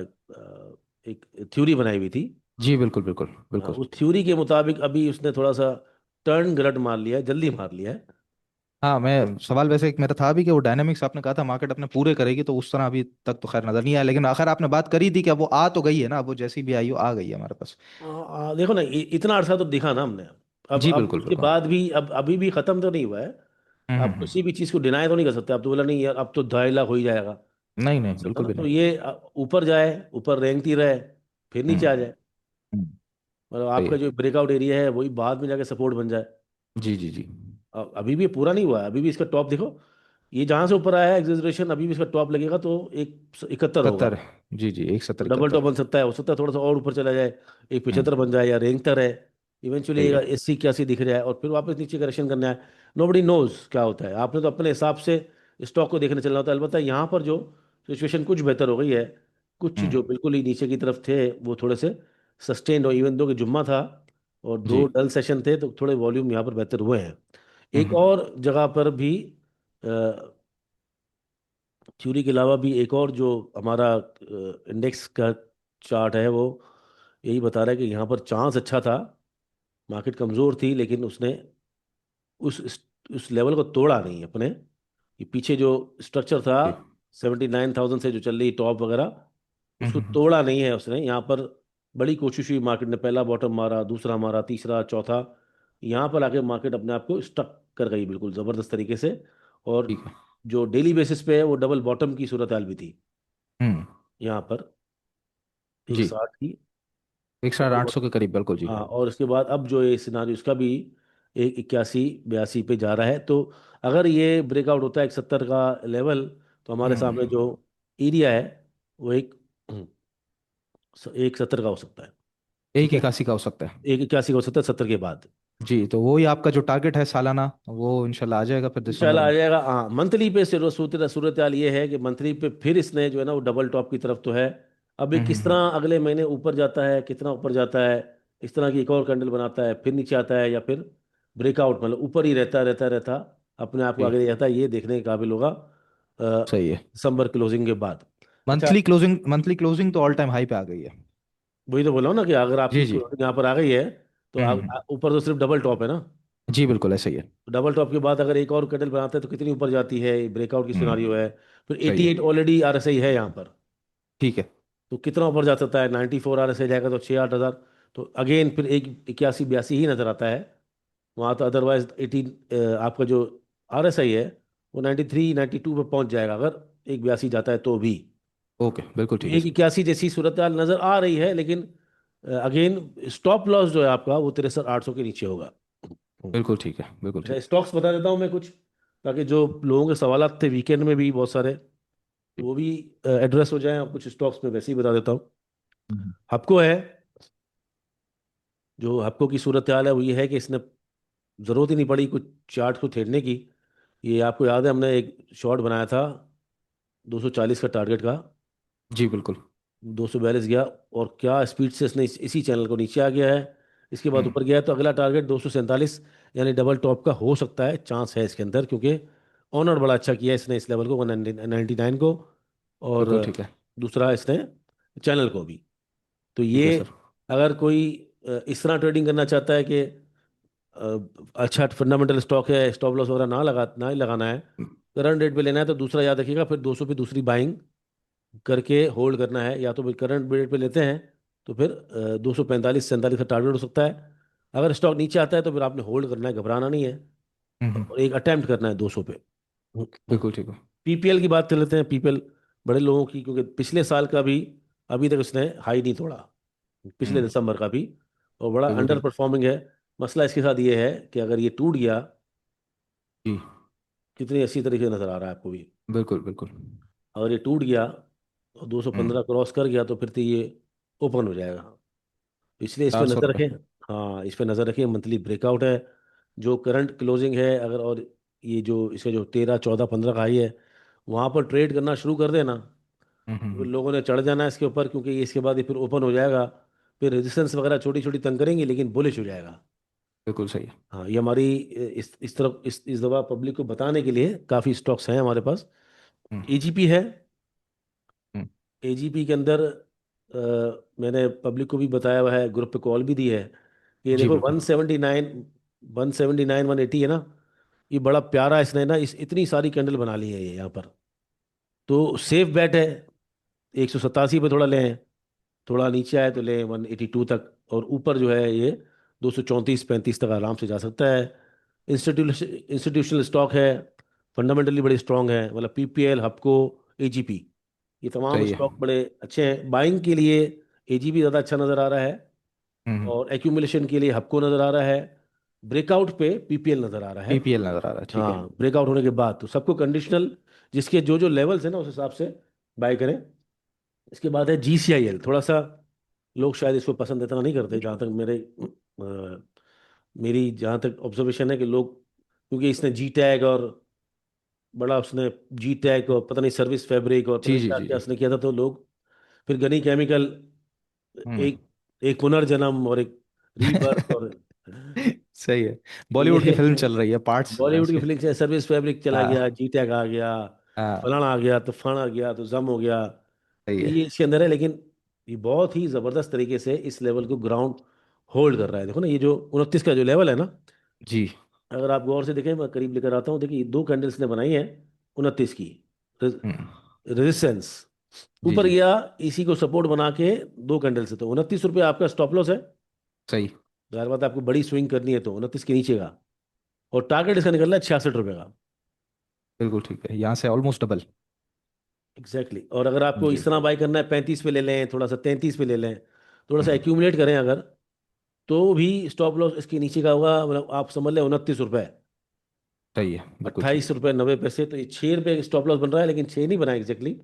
एक थ्योरी बनाई हुई थी। जी बिल्कुल बिल्कुल बिल्कुल। उस थ्योरी के मुताबिक अभी उसने थोड़ा सा टर्न गलत मार लिया है, जल्दी मार लिया है। हाँ, मैं सवाल वैसे एक मेरा था भी कि वो डायनामिक्स आपने कहा था मार्केट अपने पूरे करेगी, तो उस तरह अभी तक तो खैर नजर नहीं आया, लेकिन आखिर आपने बात करी थी कि अब वो आ तो गई है ना, अब वो जैसी भी आई हो आ गई है हमारे पास। देखो ना, इतना अरसा तो दिखा ना हमने। अब जी अब बिल्कुल उसके बिल्कुल। बाद भी, अब अभी भी खत्म तो नहीं हुआ है। आप हम्म। किसी भी चीज़ को डिनाई तो नहीं कर सकते। आप तो बोला नहीं यार अब तो 2.5 लाख हो ही जाएगा, नहीं नहीं, है बिल्कुल ना? भी तो नहीं। ये ऊपर जाए, ऊपर रेंगती रहे, फिर नीचे आ हम्म जाए। हम्म। मतलब सही आपका है। जो ब्रेकआउट एरिया है वही बाद में जाके सपोर्ट बन जाए। जी जी जी। अभी भी ये पूरा नहीं हुआ है, अभी भी इसका टॉप देखो। ये जहां से ऊपर आया है एक्सेलरेशन, अभी भी इसका टॉप लगेगा तो 1,71 होगा। 70। जी जी, 170 डबल टॉप 71। बन सकता है, हो सकता है थोड़ा सा और ऊपर चला जाए, 1,75 हम्म बन जाए या रेंगता रहे। इवेंचुअली सही है। 80 81 दिख रहा है और फिर वापस नीचे करेक्शन करना है। नोबडी नोज क्या होता है, आपने तो अपने हिसाब से स्टॉक को देखने चलना होता है। अलबत्ता यहाँ पर जो सिचुएशन कुछ बेहतर हो गई है, कुछ हम्म। जो बिल्कुल ही नीचे की तरफ थे वो थोड़े से सस्टेन्ड, और इवन दो कि जुम्मा था और दो जी। डल सेशन थे, तो थोड़े वॉल्यूम यहाँ पर बेहतर हुए हैं। एक हम्म। और जगह पर भी थ्योरी के अलावा भी एक और जो हमारा इंडेक्स का चार्ट है, वो यही बता रहा है कि यहाँ पर चांस अच्छा था, मार्केट कमज़ोर थी, लेकिन उसने उस उस लेवल को तोड़ा नहीं अपने। ये पीछे जो स्ट्रक्चर था जी। 79,000 से जो चल रही टॉप वगैरह, हम्म। उसको तोड़ा नहीं है उसने। यहाँ पर बड़ी कोशिश हुई मार्केट ने, पहला बॉटम मारा, दूसरा मारा, तीसरा, चौथा, यहाँ पर आके मार्केट अपने आप को स्टक कर गई बिल्कुल ज़बरदस्त तरीके से। और ठीक है। जो डेली बेसिस पे है वो डबल बॉटम की सूरत हाल भी थी हम्म। यहाँ पर, एक जी। साथ ही। 1,800 के करीब, बिल्कुल जी। हाँ, और उसके बाद अब जो ये सिनारियो इसका भी एक 81 82 पे जा रहा है, तो अगर ये ब्रेकआउट होता है 170 का लेवल, तो हमारे सामने जो हम्म। एरिया है वो एक 70 का हो सकता है। ठीक एक है, 81 का हो सकता है। एक 81 का हो सकता है 70 के बाद। जी, तो वही आपका जो टारगेट है सालाना, वो इंशाल्लाह आ जाएगा फिर दिसंबर इंशाल्लाह आ में। जाएगा। हाँ, मंथली पे सूरत सूरत हाल ये है कि मंथली पे फिर इसने जो है ना वो डबल टॉप की तरफ तो है। अब ये हम्म। किस तरह अगले महीने ऊपर जाता है, कितना ऊपर जाता है, इस तरह की एक और कैंडल बनाता है, फिर नीचे आता है, या फिर ब्रेकआउट मतलब ऊपर ही रहता रहता रहता अपने आप को जी। आगे ले जाता है, ये देखने के काबिल होगा सही है। दिसंबर क्लोजिंग के बाद। अच्छा, मंथली क्लोजिंग तो ऑल टाइम हाई पे आ गई है। वही तो बोला हूं ना कि अगर आपकी जी जी। क्लोजिंग यहाँ पर आ गई है, तो हम्म। ऊपर तो सिर्फ डबल टॉप है ना। जी बिल्कुल ऐसा ही है। डबल टॉप के बाद अगर एक और कैंडल बनाते हैं तो कितनी ऊपर जाती है, ब्रेकआउट की सिनारियो हम्म। है। फिर सही है। 88 ऑलरेडी आरएसआई है यहाँ पर, ठीक है। तो कितना ऊपर जा सकता है, 94 आरएसआई जाएगा तो 6 8 हज़ार। तो अगेन फिर एक 81 82 ही नजर आता है वहाँ, तो अदरवाइज 18 आपका जो आरएसआई है वो 93 92 पे पहुंच जाएगा अगर एक 82 जाता है तो भी। ओके, बिल्कुल तो ठीक है एक सर। 81 जैसी सूरत हाल नजर आ रही है, लेकिन अगेन स्टॉप लॉस जो है आपका वो 63 800 के नीचे होगा। बिल्कुल ठीक है, बिल्कुल अच्छा, ठीक। स्टॉक्स बता देता हूँ मैं कुछ, ताकि जो लोगों के सवाल थे वीकेंड में भी बहुत सारे, है। वो भी एड्रेस हो जाएं। और कुछ स्टॉक्स में वैसे ही बता देता हूँ। हम्म। हपको है, जो हपको की सूरत हाल है वो ये है कि इसने ज़रूरत ही नहीं पड़ी कुछ चार्ट को थेड़ने की। ये आपको याद है हमने एक शॉर्ट बनाया था 240 का टारगेट का, जी बिल्कुल। 242 गया, और क्या स्पीड से इसने इसी चैनल को नीचे आ गया है। इसके बाद हम्म। ऊपर गया है, तो अगला टारगेट 247, यानी डबल टॉप का हो सकता है, चांस है इसके अंदर, क्योंकि ऑनर बड़ा अच्छा किया है इसने इस लेवल को 199 को, और बिल्कुल ठीक है। दूसरा इसने चैनल को भी। तो ठीक है ये सर। अगर कोई इस तरह ट्रेडिंग करना चाहता है कि अच्छा फंडामेंटल स्टॉक है, स्टॉप लॉस वगैरह ना ही लगाना है, करंट रेट पे लेना है, तो दूसरा याद रखिएगा, फिर 200 पे दूसरी बाइंग करके होल्ड करना है। या तो फिर करंट रेट पे लेते हैं तो फिर 245 47 का टारगेट हो सकता है। अगर स्टॉक नीचे आता है तो फिर आपने होल्ड करना है, घबराना नहीं है, हम्म। और एक अटेम्प्ट करना है 200 पे। बिल्कुल ठीक है। पीपीएल की बात कर लेते हैं। पीपीएल बड़े लोगों की, क्योंकि पिछले साल का भी अभी तक उसने हाई नहीं तोड़ा, पिछले हम्म। दिसंबर का भी, और बड़ा बिल्कुल अंडर ठीक। परफॉर्मिंग है। मसला इसके साथ ये है कि अगर ये टूट गया, जी। कितनी अच्छी तरीके से नजर आ रहा है आपको भी, बिल्कुल बिल्कुल। अगर ये टूट गया और हम्म। 215 क्रॉस कर गया तो फिर तो ये ओपन हो जाएगा। इसलिए इस पे 400 नजर रुपये। रखें। हाँ, इस पे नजर रखें, मंथली ब्रेकआउट है, जो करंट क्लोजिंग है अगर, और ये जो इसका जो 13 14 15 का हाई है, वहां पर ट्रेड करना शुरू कर देना, हम्म। तो फिर लोगों ने चढ़ जाना है इसके ऊपर, क्योंकि ये इसके बाद ये फिर ओपन हो जाएगा। फिर रेजिस्टेंस वगैरह छोटी छोटी तंग करेंगी, लेकिन बुलिश हो जाएगा। बिल्कुल सही है। हाँ, ये हमारी इस तरफ इस दफा पब्लिक को बताने के लिए काफ़ी स्टॉक्स हैं हमारे पास। हम्म। एजीपी है। हम्म। एजीपी के अंदर मैंने पब्लिक को भी बताया हुआ है, ग्रुप पे कॉल भी दी है, कि ये जी देखो बिल्कुल। 179 180 है ना, ये बड़ा प्यारा, इसने ना इस इतनी सारी कैंडल बना ली है ये यहाँ पर, तो सेफ बेट है। 187 पे थोड़ा लें, थोड़ा नीचे आए तो लें 182 तक, और ऊपर जो है ये 234 35 तक आराम से जा सकता है। इंस्टीट्यूशनल स्टॉक है, फंडामेंटली बड़े स्ट्रांग है, मतलब पीपीएल, हपको, एजीपी, ये तमाम सही है। स्टॉक बड़े अच्छे हैं। बाइंग के लिए एजीपी ज़्यादा अच्छा नज़र आ रहा है, हम्म। और एक्यूमुलेशन के लिए हपको नज़र आ रहा है, ब्रेकआउट पे पीपीएल नज़र आ रहा है। पीपीएल नजर आ रहा है, ठीक है। हाँ, ब्रेकआउट होने के बाद तो सबको कंडीशनल, जिसके जो जो लेवल्स है ना उस हिसाब से बाय करें। इसके बाद है जीसीआईएल, थोड़ा सा लोग शायद इसको पसंद इतना नहीं करते, जहाँ तक मेरे मेरी जहाँ तक ऑब्जर्वेशन है कि लोग, क्योंकि इसने जी टैग और बड़ा उसने जी टैग और पता नहीं सर्विस फैब्रिक और पता जी नहीं जी क्या जी क्या जी। उसने किया था, तो लोग फिर गनी केमिकल, हम्म। एक एक पुनर्जन्म और एक रीबर्थ और सही है। बॉलीवुड की ये फिल्म चल रही है, पार्ट्स हैं बॉलीवुड की उसके। फिल्म से सर्विस फैब्रिक चला गया, हाँ जी टैग आ गया, हाँ। फलाना आ गया, तो फण आ गया, तो जम हो गया। सही तो है। ये इसके अंदर है, लेकिन ये बहुत ही जबरदस्त तरीके से इस लेवल को ग्राउंड होल्ड कर रहा है। देखो ना, ये जो 29 का जो लेवल है ना, जी। अगर आप गौर से देखें, मैं करीब लेकर आता हूँ, देखिए ये दो कैंडल्स ने बनाई है 29 की हम्म। रेजिस्टेंस, जी ऊपर जी। गया, इसी को सपोर्ट बना के दो कैंडल से, तो 29 रुपये आपका स्टॉप लॉस है। सही। जाहिर बात है, आपको बड़ी स्विंग करनी है तो 29 के नीचे का, और टारगेट इसका निकल रहा है 66 रुपये का। बिल्कुल ठीक है, यहाँ से ऑलमोस्ट डबल। एग्जैक्टली और अगर आपको जी। इस तरह बाई करना है, 35 पे ले लें, थोड़ा सा 33 पे ले लें, थोड़ा सा एक्यूमुलेट करें अगर, तो भी स्टॉप लॉस इसके नीचे का होगा, मतलब आप समझ लें 29 रुपये, सही है, बिल्कुल ठीक 28 रुपये 90 पैसे, तो ये 6 रुपये स्टॉप लॉस बन रहा है, लेकिन 6 नहीं बना एग्जैक्टली।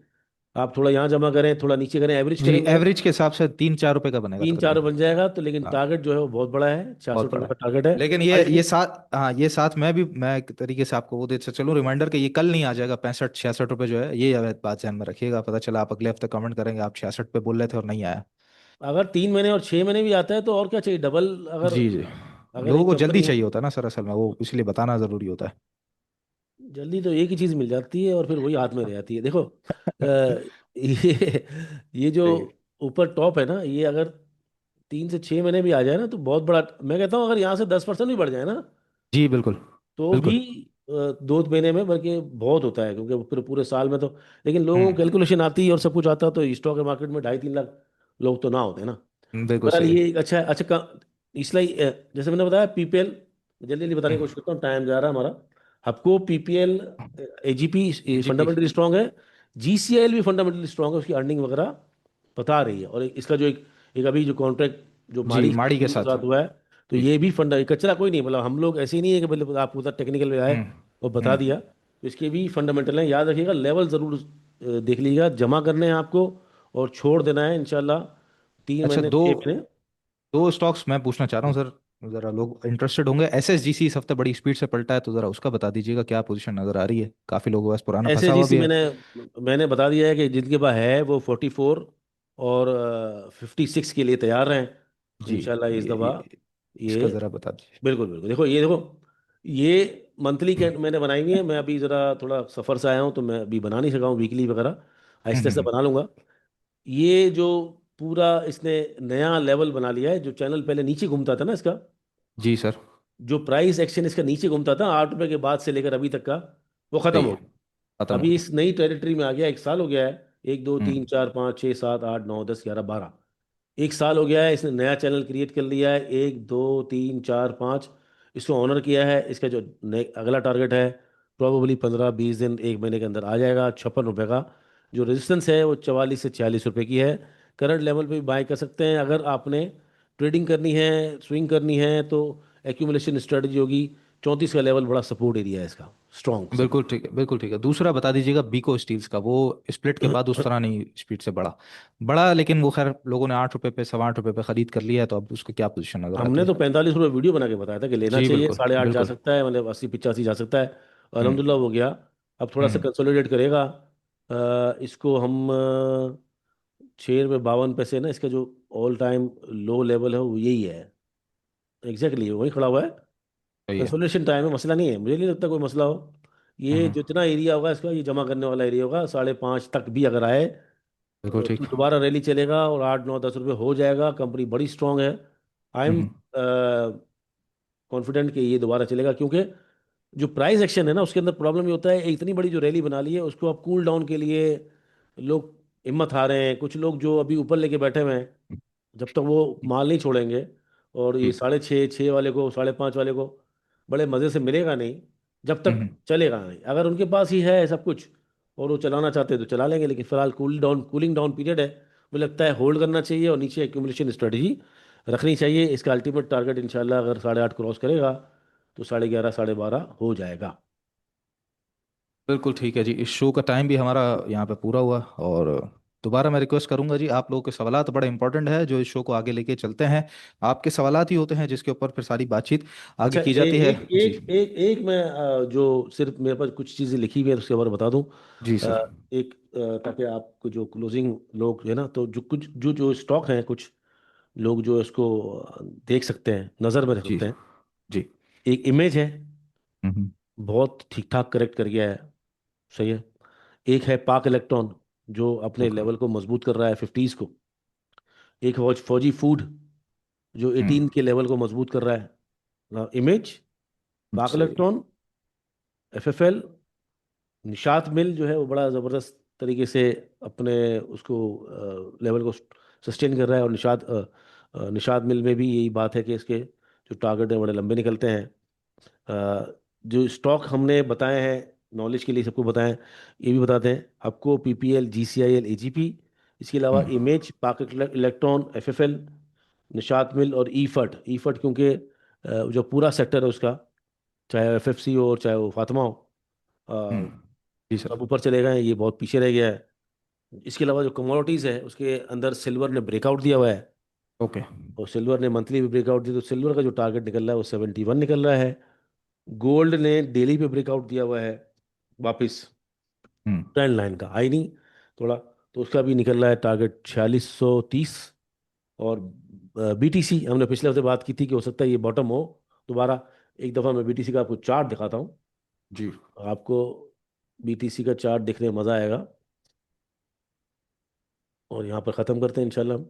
आप थोड़ा यहाँ जमा करें, थोड़ा नीचे करें, एवरेज है जी। करेंगे, एवरेज के हिसाब से 3-4 रुपए का बनेगा तीन चार तकरीबन। बन जाएगा तो, लेकिन हाँ, टारगेट जो है वो बहुत बड़ा है, छियासठ बहुत बड़ा रुपये है। का टारगेट है। लेकिन आई ये थिंक साथ, हाँ ये साथ मैं एक तरीके से आपको वो दे चलो रिमाइंडर कि ये कल नहीं आ जाएगा 65-66 रुपए जो है, ये बात ध्यान में रखिएगा। पता चला आप अगले हफ्ते कमेंट करेंगे आप 66 पे बोल रहे थे और नहीं आया। अगर 3 महीने और 6 महीने भी आता है तो और क्या चाहिए, डबल। अगर जी जी। अगर लोगों एक को जल्दी कंपनी चाहिए होता है ना सर, असल में वो इसलिए बताना जरूरी होता है। जल्दी, तो एक ही चीज मिल जाती है और फिर वही हाथ में रह जाती है। देखो ये जो सही है। ऊपर टॉप है ना, ये अगर 3 से 6 महीने भी आ जाए ना, तो बहुत बड़ा, मैं कहता हूँ अगर यहाँ से 10% भी बढ़ जाए ना, जी बिल्कुल। तो भी बिल्कुल। 2 महीने में, बल्कि बहुत होता है, क्योंकि फिर पूरे साल में तो, लेकिन लोगों को हम्म। कैलकुलेशन आती है और सब कुछ आता है, तो स्टॉक मार्केट में 2.5-3 लाख लोग तो ना होते ना। बिल्कुल बहरहाल सही है। ये एक अच्छा है। अच्छा इसलिए जैसे मैंने बताया पीपीएल, जल्दी जल्दी बताने की कोशिश करता हूँ, टाइम जा रहा है हमारा। आपको PPL, AGP AGP. Fundamentally strong है, जीसीएल भी फंडामेंटली स्ट्रांग है, उसकी अर्निंग वगैरह बता रही है, और इसका जो एक अभी जो कॉन्ट्रैक्ट जो जी माड़ी माड़ी के के साथ। साथ हुआ है, तो जी। ये भी फंडा कचरा कोई नहीं, मतलब हम लोग ऐसे ही नहीं है कि मतलब आपको उधर टेक्निकल में आए हम्म। और बता हम्म। दिया, तो इसके भी फंडामेंटल हैं, याद रखिएगा, लेवल जरूर देख लीजिएगा, जमा करने हैं आपको और छोड़ देना है इंशाल्लाह, तीन अच्छा, महीने दो 6 महीने। दो स्टॉक्स मैं पूछना चाह रहा हूँ सर, जरा लोग इंटरेस्टेड होंगे। एसएसजीसी इस हफ्ते बड़ी स्पीड से पलटा है, तो जरा उसका बता दीजिएगा क्या पोजीशन नजर आ रही है। काफी लोगों के पास पुराना ऐसे फंसा हुआ जीसी भी है। मैंने बता दिया है कि जिनके पास है वो 44 और 56 के लिए तैयार रहें, तो जी। इंशाल्लाह इस दफ़ा ये, इसका जरा बता दीजिए। बिल्कुल बिल्कुल, देखो ये देखो, ये मंथली कैंड मैंने बनाई हुई है, मैं अभी ज़रा थोड़ा सफ़र से आया हूँ, तो मैं अभी बना नहीं सका हूँ वीकली वगैरह, हम्म। आहिस्ते से बना लूँगा। ये जो पूरा इसने नया लेवल बना लिया है, जो चैनल पहले नीचे घूमता था ना इसका, जी सर। जो प्राइस एक्शन इसका नीचे घूमता था 8 रुपए के बाद से लेकर अभी तक का, वो खत्म सही हो है। गया। खत्म हो अभी गया। इस नई टेरिटरी में आ गया, 1 साल हो गया है, 1 2 3 4 5 6 7 8 9 10 11 12, 1 साल हो गया है, इसने नया चैनल क्रिएट कर लिया है, 1 2 3 4 5, इसको ऑनर किया है। इसका जो अगला टारगेट है, प्रोबेबली 15-20 दिन 1 महीने के अंदर आ जाएगा, 56 रुपये का। जो रेजिस्टेंस है वो 44 से 46 रुपये की है। करंट लेवल पे भी बाय कर सकते हैं, अगर आपने ट्रेडिंग करनी है, स्विंग करनी है, तो एक्यूमुलेशन स्ट्रेटजी होगी। 34 का लेवल बड़ा सपोर्ट एरिया है इसका, स्ट्रॉन्ग बिल्कुल ठीक है, बिल्कुल ठीक है। दूसरा बता दीजिएगा बीको स्टील्स का, वो स्प्लिट के बाद उस सपोर्ट। तरह नहीं स्पीड से बढ़ा। बड़ा, लेकिन वो खैर लोगों ने 8 रुपए पे, 8.25 रुपए पे खरीद कर लिया है, तो अब उसकी क्या पोजीशन नजर आती हमने है। तो 45 रुपये वीडियो बना के बताया था कि लेना जी चाहिए, बिल्कुल 8.5 जा बिल्कुल। सकता है, मतलब 80-85 जा सकता है। हम्म। अल्हम्दुलिल्लाह हो गया। अब थोड़ा सा हम्म। कंसोलिडेट करेगा, इसको हम 6 रुपये 52 पैसे ना, इसका जो ऑल टाइम लो लेवल है वो यही है, एग्जैक्टली वही खड़ा हुआ है। सही है। कंसोलिडेशन टाइम है, मसला नहीं है, मुझे नहीं लगता कोई मसला हो। ये हम्म। जितना एरिया होगा इसका, ये जमा करने वाला एरिया होगा, 5.5 तक भी अगर आए, बिल्कुल तो ठीक। दोबारा रैली चलेगा और 8 9 10 रुपये हो जाएगा। कंपनी बड़ी स्ट्रांग है, आई एम हम्म। कॉन्फिडेंट कि ये दोबारा चलेगा, क्योंकि जो प्राइस एक्शन है ना, उसके अंदर प्रॉब्लम ये होता है, इतनी बड़ी जो रैली बना ली है, उसको आप कूल डाउन के लिए लोग हिम्मत हारे हैं, कुछ लोग जो अभी ऊपर लेके बैठे हुए हैं, जब तक वो माल नहीं छोड़ेंगे, और ये जी। 6.5 वाले को, 5.5 वाले को बड़े मज़े से मिलेगा नहीं, जब तक हम्म। चलेगा नहीं। अगर उनके पास ही है सब कुछ और वो चलाना चाहते हैं तो चला लेंगे, लेकिन फिलहाल कूलिंग डाउन पीरियड है, मुझे लगता है होल्ड करना चाहिए और नीचे एक्यूमुलेशन स्ट्रेटजी रखनी चाहिए। इसका अल्टीमेट टारगेट इंशाल्लाह अगर 8.5 क्रॉस करेगा, तो 11:30 12:30 हो जाएगा। बिल्कुल ठीक है जी। इस शो का टाइम भी हमारा यहाँ पे पूरा हुआ, और दोबारा मैं रिक्वेस्ट करूंगा जी, आप लोगों के सवालात बड़े इंपॉर्टेंट है जो इस शो को आगे लेके चलते हैं। आपके सवालात ही होते हैं जिसके ऊपर फिर सारी बातचीत आगे अच्छा, की जाती है एक जी। एक एक एक मैं जो सिर्फ मेरे पास कुछ चीज़ें लिखी हुई है उसके बारे में बता दूं। जी सर। एक ताकि आपको जो क्लोजिंग लोग है ना, तो जो कुछ जो जो स्टॉक हैं, कुछ लोग जो इसको देख सकते हैं, नज़र में रख जी। सकते हैं। जी। एक इमेज है, हम्म। बहुत ठीक ठाक करेक्ट कर गया है, सही है। एक है पाक इलेक्ट्रॉन, जो अपने ओके। लेवल को मजबूत कर रहा है 50s को। एक है फौजी फूड, जो 18 हम्म। के लेवल को मजबूत कर रहा है। इमेज, पाक सही है। इलेक्ट्रॉन, एफएफएल, निशात मिल जो है वो बड़ा ज़बरदस्त तरीके से अपने उसको लेवल को सस्टेन कर रहा है। और निशात मिल में भी यही बात है कि इसके जो टारगेट है बड़े लंबे निकलते हैं। जो स्टॉक हमने बताए हैं, नॉलेज के लिए सबको बताएं, ये भी बताते हैं आपको। पीपीएल, जीसीआईएल, एजीपी, इसके अलावा हम्म। इमेज, पाक इलेक्ट्रॉन, एफएफएल, निशात मिल और ईफट। ईफट क्योंकि जो पूरा सेक्टर है उसका, चाहे एफएफसी हो और चाहे वो फातिमा हो, जी सर। सब ऊपर चले गए हैं, ये बहुत पीछे रह गया है। इसके अलावा जो कमोडिटीज़ है उसके अंदर सिल्वर ने ब्रेकआउट दिया हुआ है, ओके। और सिल्वर ने मंथली भी ब्रेकआउट दिया, तो सिल्वर का जो टारगेट निकल रहा है वो 71 निकल रहा है। गोल्ड ने डेली पे ब्रेकआउट दिया हुआ है वापस, हम्म। ट्रेंड लाइन का आई नहीं थोड़ा, तो उसका भी निकल रहा है टारगेट 4630। और बीटीसी हमने पिछले हफ्ते बात की थी कि हो सकता है ये बॉटम हो दोबारा। एक दफ़ा मैं बीटीसी का आपको चार्ट दिखाता हूँ, जी। आपको बीटीसी का चार्ट देखने में मज़ा आएगा। और यहाँ पर ख़त्म करते हैं इंशाल्लाह हम।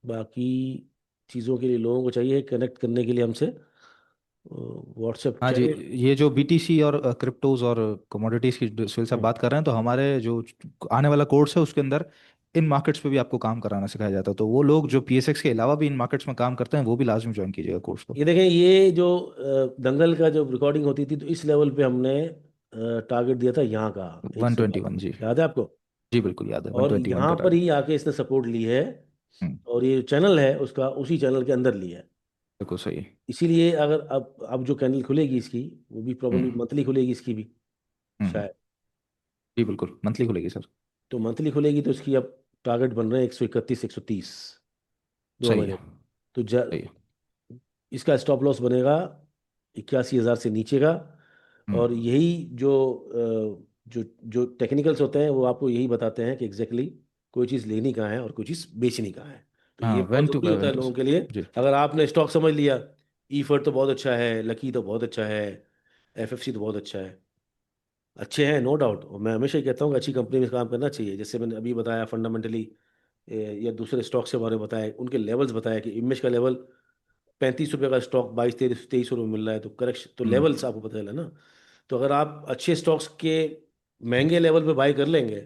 बाकी चीज़ों के लिए लोगों को चाहिए कनेक्ट करने के लिए हमसे, व्हाट्सएप हाँ जी। चैनल। ये जो बीटीसी और क्रिप्टोज और कमोडिटीज की जो से आप बात कर रहे हैं, तो हमारे जो आने वाला कोर्स है उसके अंदर इन मार्केट्स पे भी आपको काम कराना सिखाया जाता है। तो वो लोग जो पीएसएक्स के अलावा भी इन मार्केट्स में काम करते हैं वो भी लाजमी ज्वाइन कीजिएगा कोर्स को। ये देखें, ये जो दंगल का जो रिकॉर्डिंग होती थी, तो इस लेवल पे हमने टारगेट दिया था यहाँ का, एक वन से ट्वेंटी ज्यादा। वन जी। याद है आपको? जी बिल्कुल याद है, वन और ट्वेंटी वन यहाँ का पर टारगेट। ही आके इसने सपोर्ट ली है, हम्म। और ये चैनल है उसका उसी चैनल के अंदर लिया है। बिल्कुल सही। इसीलिए अगर अब जो कैंडल खुलेगी इसकी, वो भी प्रॉब्लली हम्म। मंथली खुलेगी इसकी भी, हम्म। शायद। जी बिल्कुल मंथली खुलेगी सर। तो मंथली खुलेगी तो इसकी अब टारगेट बन रहे हैं 131, 130, दो सही है। महीने तो सही है। इसका स्टॉप लॉस बनेगा 81,000 से नीचे का। और हम्म। यही जो जो जो टेक्निकल्स होते हैं वो आपको यही बताते हैं कि एग्जैक्टली कोई चीज़ लेनी कहाँ है और कोई चीज़ बेचनी कहाँ है। तो हाँ, ये बहुत वेन टू ज़रूरी बाय होता वेन है टू लोगों सर। के लिए। जी। अगर आपने स्टॉक समझ लिया, ई फर्ट तो बहुत अच्छा है, लकी तो बहुत अच्छा है, एफएफसी तो बहुत अच्छा है, अच्छे हैं नो डाउट। और मैं हमेशा ही कहता हूँ कि अच्छी कंपनी में काम करना चाहिए। जैसे मैंने अभी बताया फंडामेंटली, या दूसरे स्टॉक्स के बारे में बताया, उनके लेवल्स बताया कि इमेज का लेवल 35 रुपये का स्टॉक 22-23 रुपये मिल रहा है, तो करेक्शन तो हम्म। लेवल्स आपको पता चला ना। तो अगर आप अच्छे स्टॉक्स के महंगे लेवल पे बाई कर लेंगे,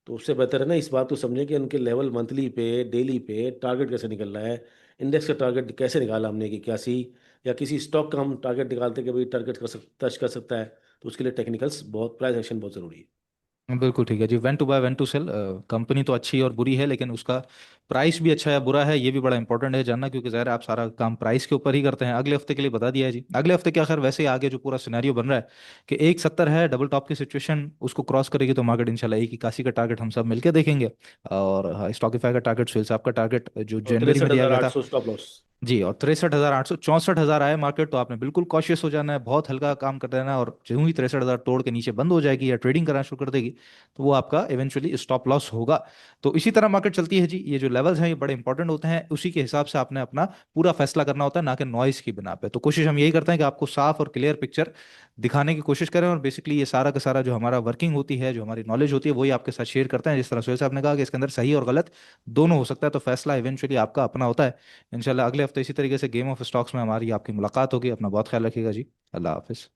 तो उससे बेहतर है ना इस बात को समझें कि उनके लेवल मंथली पे, डेली पे टारगेट कैसे निकल रहा है, इंडेक्स का टारगेट कैसे निकाला हमने कि 81, या किसी स्टॉक का हम टारगेट निकालते हैं कि भाई टारगेट टच कर सकता है, तो उसके लिए टेक्निकल्स बहुत, प्राइस एक्शन बहुत ज़रूरी है। बिल्कुल ठीक है जी। When to buy when to sell. Company तो अच्छी और बुरी है, लेकिन उसका प्राइस भी अच्छा है बुरा है ये भी बड़ा इंपॉर्टेंट है जानना, क्योंकि ज़ाहिर है आप सारा काम प्राइस के ऊपर ही करते हैं। अगले हफ्ते के लिए बता दिया है जी। अगले हफ्ते क्या, खैर वैसे ही आगे जो पूरा सिनेरियो बन रहा है कि 170 है डबल टॉप की सिचुएशन, उसको क्रॉस करेगी तो मार्केट इंशाल्लाह 181 का टारगेट हम सब मिलकर देखेंगे। और हाँ, स्टॉकीफाई का टारगेट, सुहेल साहब का टारगेट जो और जनवरी में तिरसठ दिया हजार गया आठ था। सौ स्टॉप लॉस। जी, और 63,800, 64,000 आए मार्केट, तो आपने बिल्कुल कॉशियस हो जाना है, बहुत हल्का काम कर देना है। और जो ही 63,000 तोड़ के नीचे बंद हो जाएगी या ट्रेडिंग करना शुरू कर देगी, तो वो आपका इवेंचुअली स्टॉप लॉस होगा। तो इसी तरह मार्केट चलती है जी। ये जो लेवल्स हैं ये बड़े इंपॉर्टेंट होते हैं, उसी के हिसाब से आपने अपना पूरा फैसला करना होता है, ना कि नॉइस की बिना पे। तो कोशिश हम यही करते हैं कि आपको साफ और क्लियर पिक्चर दिखाने की कोशिश करें, और बेसिकली ये सारा का सारा जो हमारा वर्किंग होती है, जो हमारी नॉलेज होती है, वही आपके साथ शेयर करते हैं। जिस तरह सुहेल साहब ने कहा कि इसके अंदर सही और गलत दोनों हो सकता है, तो फैसला इवेंचुअली आपका अपना होता है। इंशाल्लाह अगले हफ्ते इसी तरीके से गेम ऑफ स्टॉक्स में हमारी आपकी मुलाकात होगी। अपना बहुत ख्याल रखिएगा जी। अल्लाह हाफिज़।